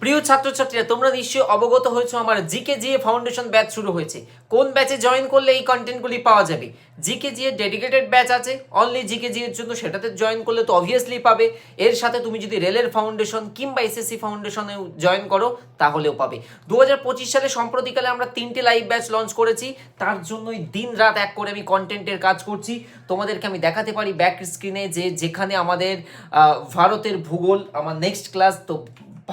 প্রিয় ছাত্রছাত্রীরা, তোমরা নিশ্চয়ই অবগত হয়েছো আমার জিকে জিএ ফাউন্ডেশন ব্যাচ শুরু হয়েছে। কোন ব্যাচে জয়েন করলে এই কন্টেন্টগুলি পাওয়া যাবে? জিকে জিএ ডেডিকেটেড ব্যাচ আছে অনলি জিকে জিএর জন্য, সেটাতে জয়েন করলে তো অবভিয়াসলি পাবে। এর সাথে তুমি যদি রেলের ফাউন্ডেশন কিংবা এসএসসি ফাউন্ডেশনেও জয়েন করো তাহলেও পাবে। 2025 সালে সম্প্রতিকালে আমরা 3টে লাইভ ব্যাচ লঞ্চ করেছি, তার জন্যই দিন রাত এক করে আমি কন্টেন্টের কাজ করছি। তোমাদেরকে আমি দেখাতে পারি ব্যাক স্ক্রিনে যে যেখানে আমাদের ভারতের ভূগোল আমার নেক্সট ক্লাস, তো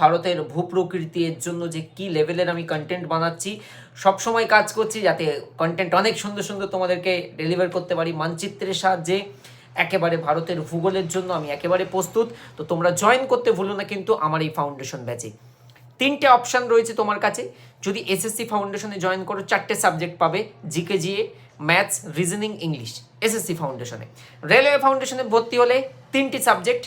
ভারতের ভূপ্রকৃতির জন্য যে কি লেভেলের আমি কন্টেন্ট বানাচ্ছি, সবসময় কাজ করছি যাতে কন্টেন্ট অনেক সুন্দর সুন্দর তোমাদেরকে ডেলিভার করতে পারি মানচিত্রের সাহায্যে। একেবারে ভারতের ভূগোলের জন্য আমি একেবারে প্রস্তুত। তো তোমরা জয়েন করতে ভুলো না কিন্তু আমার এই ফাউন্ডেশন ব্যাচে। 3টে অপশান রয়েছে তোমার কাছে। যদি এসএসসি ফাউন্ডেশনে জয়েন করো 4টে সাবজেক্ট পাবে, GK GA, maths, reasoning, English SSC ফাউন্ডেশনে। রেলওয়ে ফাউন্ডেশনে ভর্তি হলে 3টি সাবজেক্ট,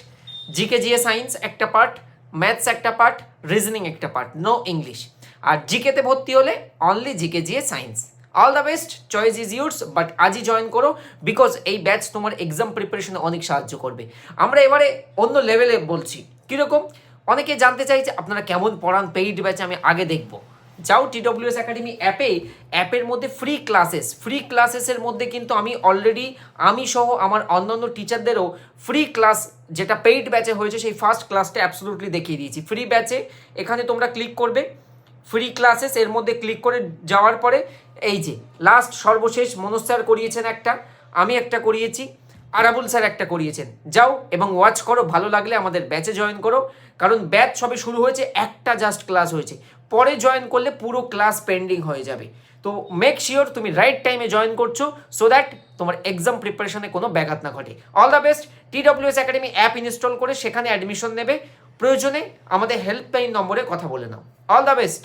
জিকে জিএ সায়েন্স একটা পার্ট, ম্যাথস একটা পার্ট, রিজনিং একটা পার্ট, নো ইংলিশ। আর জিকেতে ভর্তি হলে only GK GA science. All the best, choice is yours, but আজই জয়েন করো বিকজ এই ব্যাচ তোমার এক্সাম প্রিপারেশনে অনেক সাহায্য করবে। আমরা এবারে অন্য লেভেলে বলছি। কীরকম? অনেকে জানতে চাইছে আপনারা কেমন পড়ান পেইড ব্যাচে, আমি আগে দেখব। যাও TWS একাডেমি অ্যাপের মধ্যে ফ্রি ক্লাসেসের মধ্যে কিন্তু আমি সহ আমার অন্যান্য টিচারদেরও ফ্রি ক্লাস যেটা পেইড ব্যাচে হয়েছে সেই ফার্স্ট ক্লাসটা অ্যাবসলুটলি দেখিয়ে দিয়েছি। ফ্রি ব্যাচে এখানে তোমরা ক্লিক করবে, ফ্রি ক্লাসেস এর মধ্যে ক্লিক করে যাওয়ার পরে এই যে লাস্ট সর্বশেষ মনোজ স্যার করিয়েছেন একটা, আমি একটা করিয়েছি, আরাবুল স্যার একটা করিয়েছেন। যাও এবং ওয়াচ করো, ভালো লাগলে আমাদের ব্যাচে জয়েন করো, কারণ ব্যাচ সবে শুরু হয়েছে, একটা জাস্ট ক্লাস হয়েছে। পরে জয়েন করলে পুরো ক্লাস পেন্ডিং হয়ে যাবে। তো মেক শিওর তুমি রাইট টাইমে জয়েন করছো সো দ্যাট তোমার এক্সাম প্রিপারেশনে কোনো ব্যাঘাত না ঘটে। All the best. TWS academy app install করে সেখানে অ্যাডমিশন নেবে, প্রয়োজনে আমাদের হেল্পলাইন নম্বরে কথা বলে নাও। All the best.